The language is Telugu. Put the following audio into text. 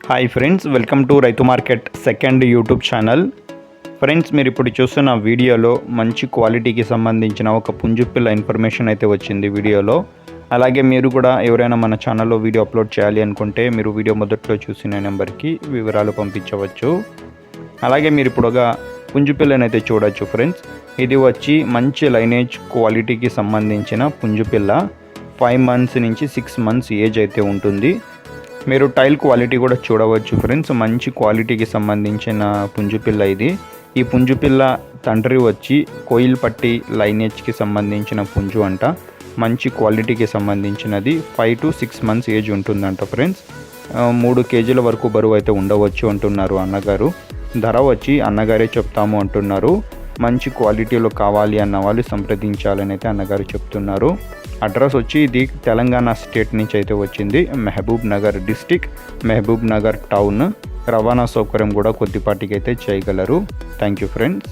హాయ్ ఫ్రెండ్స్, వెల్కమ్ టు రైతు market second YouTube channel. Friends, మీరు ఇప్పుడు చూస్తున్న వీడియోలో మంచి క్వాలిటీకి సంబంధించిన ఒక పుంజుపిల్ల ఇన్ఫర్మేషన్ అయితే వచ్చింది వీడియోలో. అలాగే మీరు కూడా ఎవరైనా మన ఛానల్లో వీడియో అప్లోడ్ చేయాలి అనుకుంటే మీరు వీడియో మొదట్లో చూసిన నెంబర్కి వివరాలు పంపించవచ్చు. అలాగే మీరు ఇప్పుడుగా పుంజుపిల్లనైతే చూడొచ్చు ఫ్రెండ్స్. ఇది వచ్చి మంచి లైనేజ్ క్వాలిటీకి సంబంధించిన పుంజుపిల్ల. 5 months నుంచి 6 months ఏజ్ అయితే ఉంటుంది. మీరు టైల్ క్వాలిటీ కూడా చూడవచ్చు ఫ్రెండ్స్. మంచి క్వాలిటీకి సంబంధించిన పుంజుపిల్ల ఇది. ఈ పుంజుపిల్ల తండ్రి వచ్చి కోయిల్పట్టి లైనేజ్కి సంబంధించిన పుంజు అంట. మంచి క్వాలిటీకి సంబంధించినది. 5 to 6 months ఏజ్ ఉంటుందంట ఫ్రెండ్స్. 3 kg వరకు బరువు అయితే ఉండవచ్చు అంటున్నారు అన్నగారు. ధర వచ్చి అన్నగారే చెప్తాము అంటున్నారు. మంచి క్వాలిటీలో కావాలి అన్న వాళ్ళు సంప్రదించాలని అయితే అన్నగారు చెప్తున్నారు. అడ్రస్ వచ్చి ఇది తెలంగాణ స్టేట్ నుంచి అయితే వచ్చింది. Mahabubnagar district, Mahabubnagar town. రవాణా సౌకర్యం కూడా కొద్దిపాటికి అయితే చేయగలరు. Thank you friends.